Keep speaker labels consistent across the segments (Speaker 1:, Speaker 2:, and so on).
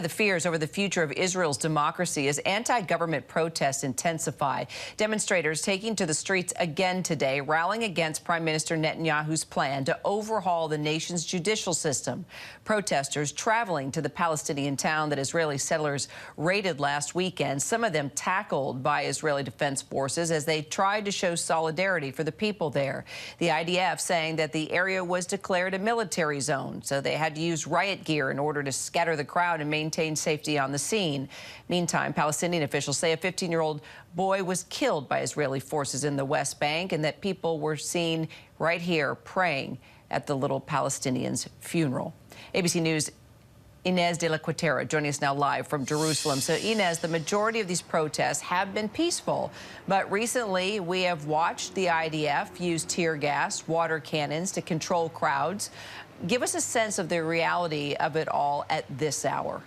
Speaker 1: The fears over the future of Israel's democracy as anti-government protests intensify. Demonstrators taking to the streets again today, rallying against Prime Minister Netanyahu's plan to overhaul the nation's judicial system. Protesters traveling to the Palestinian town that Israeli settlers raided last weekend, some of them tackled by Israeli Defense Forces as they tried to show solidarity for the people there. The IDF saying that the area was declared a military zone, so they had to use riot gear in order to scatter the crowd and maintain safety on the scene. Meantime, Palestinian officials say a 15-year-old boy was killed by Israeli forces in the West Bank and that people were seen right here praying at the little Palestinian's funeral. ABC News' Ines De La Cuetara joining us now live from Jerusalem. So, Ines, the majority of these protests have been peaceful, but recently we have watched the IDF use tear gas, water cannons to control crowds. Give us a sense of the reality of it all at this hour.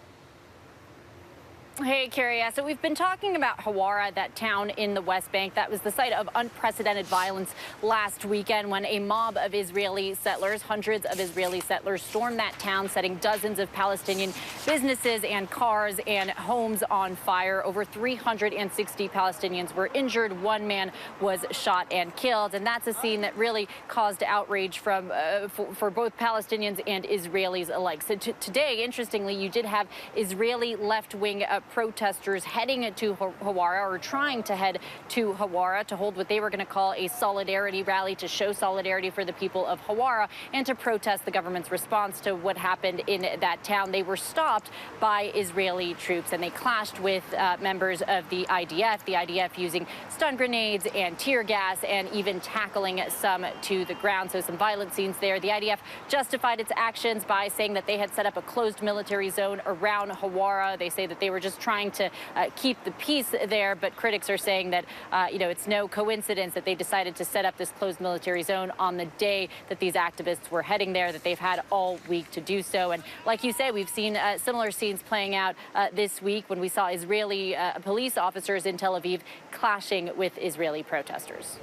Speaker 2: Hey, Carrie. So we've been talking about Hawara, that town in the West Bank. That was the site of unprecedented violence last weekend when a mob of Israeli settlers, hundreds of Israeli settlers, stormed that town, setting dozens of Palestinian businesses and cars and homes on fire. Over 360 Palestinians were injured. One man was shot and killed. And that's a scene that really caused outrage for both Palestinians and Israelis alike. So today, interestingly, you did have Israeli left-wing protesters heading to Hawara, or trying to head to Hawara, to hold what they were going to call a solidarity rally to show solidarity for the people of Hawara and to protest the government's response to what happened in that town. They were stopped by Israeli troops and they clashed with members of the IDF using stun grenades and tear gas and even tackling some to the ground. So some violent scenes there. The IDF justified its actions by saying that they had set up a closed military zone around Hawara. They say that they were just trying to keep the peace there, but critics are saying that it's no coincidence that they decided to set up this closed military zone on the day that these activists were heading there, that they've had all week to do so. And like you say, we've seen similar scenes playing out this week when we saw Israeli police officers in Tel Aviv clashing with Israeli protesters.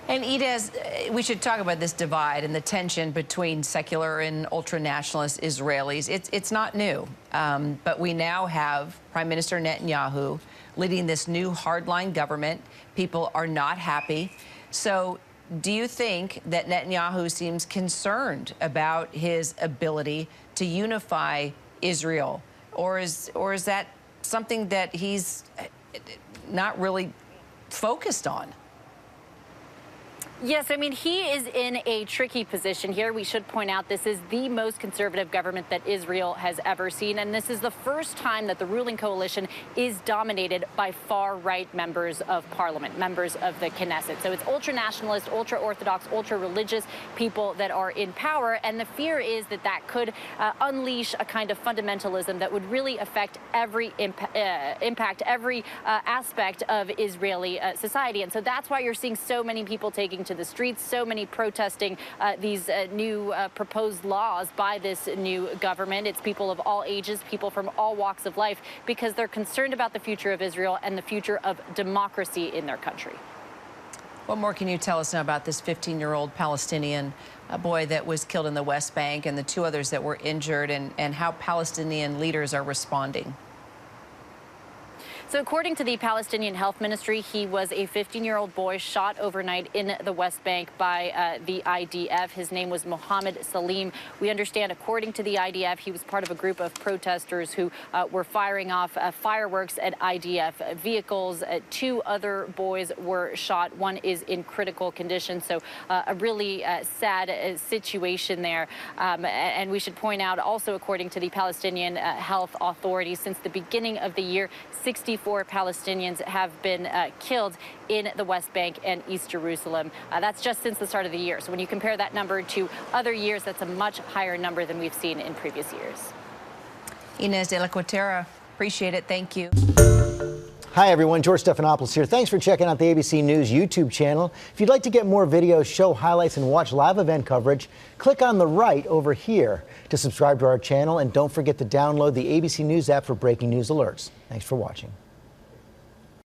Speaker 1: And Ines, we should talk about this divide and the tension between secular and ultra-nationalist Israelis. It's not new, but we now have Prime Minister Netanyahu leading this new hardline government. People are not happy. So do you think that Netanyahu seems concerned about his ability to unify Israel? Or is that something that he's not really focused on?
Speaker 2: Yes, I mean, he is in a tricky position here. We should point out this is the most conservative government that Israel has ever seen, and this is the first time that the ruling coalition is dominated by far-right members of parliament, members of the Knesset. So it's ultra-nationalist, ultra-Orthodox, ultra-religious people that are in power, and the fear is that that could unleash a kind of fundamentalism that would really affect impact every aspect of Israeli society. And so that's why you're seeing so many people taking to the streets, so many protesting these new proposed laws by this new government. It's people of all ages, people from all walks of life, because they're concerned about the future of Israel and the future of democracy in their country.
Speaker 1: What more can you tell us now about this 15-year-old Palestinian boy that was killed in the West Bank and the two others that were injured, and how Palestinian leaders are responding?
Speaker 2: So according to the Palestinian Health Ministry, he was a 15-year-old boy shot overnight in the West Bank by the IDF. His name was Mohammed Salim. We understand, according to the IDF, he was part of a group of protesters who were firing off fireworks at IDF vehicles. Two other boys were shot. One is in critical condition. So a really sad situation there. And we should point out also, according to the Palestinian health authorities, since the beginning of the year, 64 Palestinians have been killed in the West Bank and East Jerusalem. That's just since the start of the year. So when you compare that number to other years, that's a much higher number than we've seen in previous years.
Speaker 1: Ines De La Cuetara, appreciate it. Thank you.
Speaker 3: Hi, everyone. George Stephanopoulos here. Thanks for checking out the ABC News YouTube channel. If you'd like to get more videos, show highlights, and watch live event coverage, click on the right over here to subscribe to our channel. And don't forget to download the ABC News app for breaking news alerts. Thanks for watching.